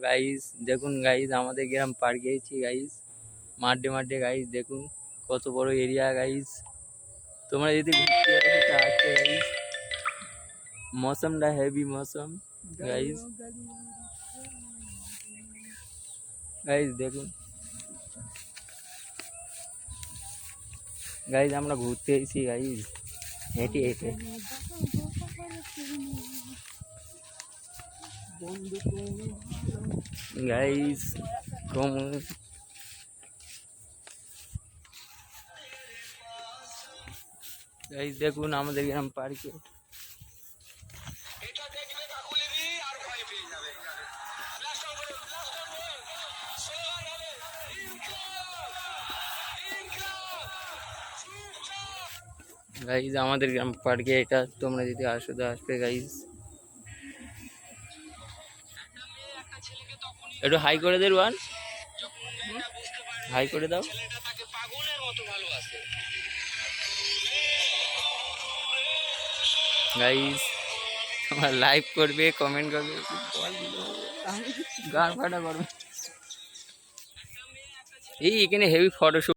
guys দেখুন guys আমাদের গ্রাম park গেছি গাইস মাঠে মাঠে গাইস দেখুন কত বড় এরিয়া গাইস তোমরা যদি ঘুরতে আসো তা আসতে গাইস মৌসমটা হেভি মৌসম গাইস গাইস দেখুন গাইস আমরা ঘুরতে এসেছি গাইস হেঁটে হেঁটে গাইস কম গাইস দেখুন আমাদের গ্রাম পার্কে গাইস আমাদের গ্রাম পার্কে এটা তোমরা যদি আসো তো আসবে গাইস একটু হাই করে দে রুয়ান হাই করে দাও গাইস তোমরা লাইক করবে কমেন্ট করবে গান ফাটা করবে এই এখানে হেভি ফটোশুট